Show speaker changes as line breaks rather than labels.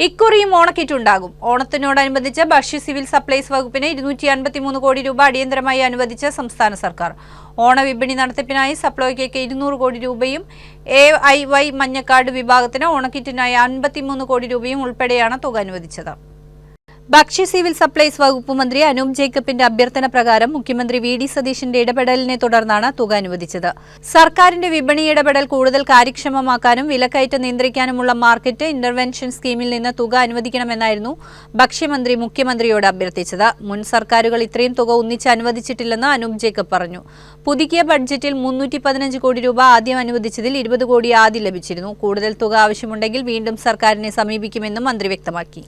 ഇക്കുറിയും ഓണക്കിറ്റ് ഉണ്ടാകും. ഓണത്തിനോടനുബന്ധിച്ച് ഭക്ഷ്യ സിവിൽ സപ്ലൈസ് വകുപ്പിന് 253 കോടി രൂപ അടിയന്തരമായി അനുവദിച്ച സംസ്ഥാന സർക്കാർ. ഓണവിപണി നടത്തിപ്പിനായി സപ്ലൈകോയ്ക്ക് 200 കോടി രൂപയും AIY മഞ്ഞക്കാർഡ് വിഭാഗത്തിന് ഓണക്കിറ്റിനായി 53 കോടി രൂപയും ഉൾപ്പെടെയാണ് തുക അനുവദിച്ചത്. ഭക്ഷ്യ സിവിൽ സപ്ലൈസ് വകുപ്പ് മന്ത്രി അനൂപ് ജേക്കബിന്റെ അഭ്യർത്ഥന പ്രകാരം മുഖ്യമന്ത്രി VD സതീശന്റെ ഇടപെടലിനെ തുടർന്നാണ് തുക അനുവദിച്ചത്. സർക്കാരിന്റെ വിപണി ഇടപെടൽ കൂടുതൽ കാര്യക്ഷമമാക്കാനും വിലക്കയറ്റം നിയന്ത്രിക്കാനുമുള്ള മാർക്കറ്റ് ഇന്റർവെൻഷൻ സ്കീമിൽ നിന്ന് തുക അനുവദിക്കണമെന്നായിരുന്നു ഭക്ഷ്യമന്ത്രി മുഖ്യമന്ത്രിയോട് അഭ്യർത്ഥിച്ചത്. മുൻ സർക്കാരുകൾ ഇത്രയും തുക ഒന്നിച്ച് അനുവദിച്ചിട്ടില്ലെന്ന് അനൂപ് ജേക്കബ് പറഞ്ഞു. പുതുക്കിയ ബഡ്ജറ്റിൽ 315 കോടി രൂപ ആദ്യം അനുവദിച്ചതിൽ 20 കോടി ആദ്യം ലഭിച്ചിരുന്നു. കൂടുതൽ തുക ആവശ്യമുണ്ടെങ്കിൽ വീണ്ടും സർക്കാരിനെ സമീപിക്കുമെന്നും മന്ത്രി വ്യക്തമാക്കി.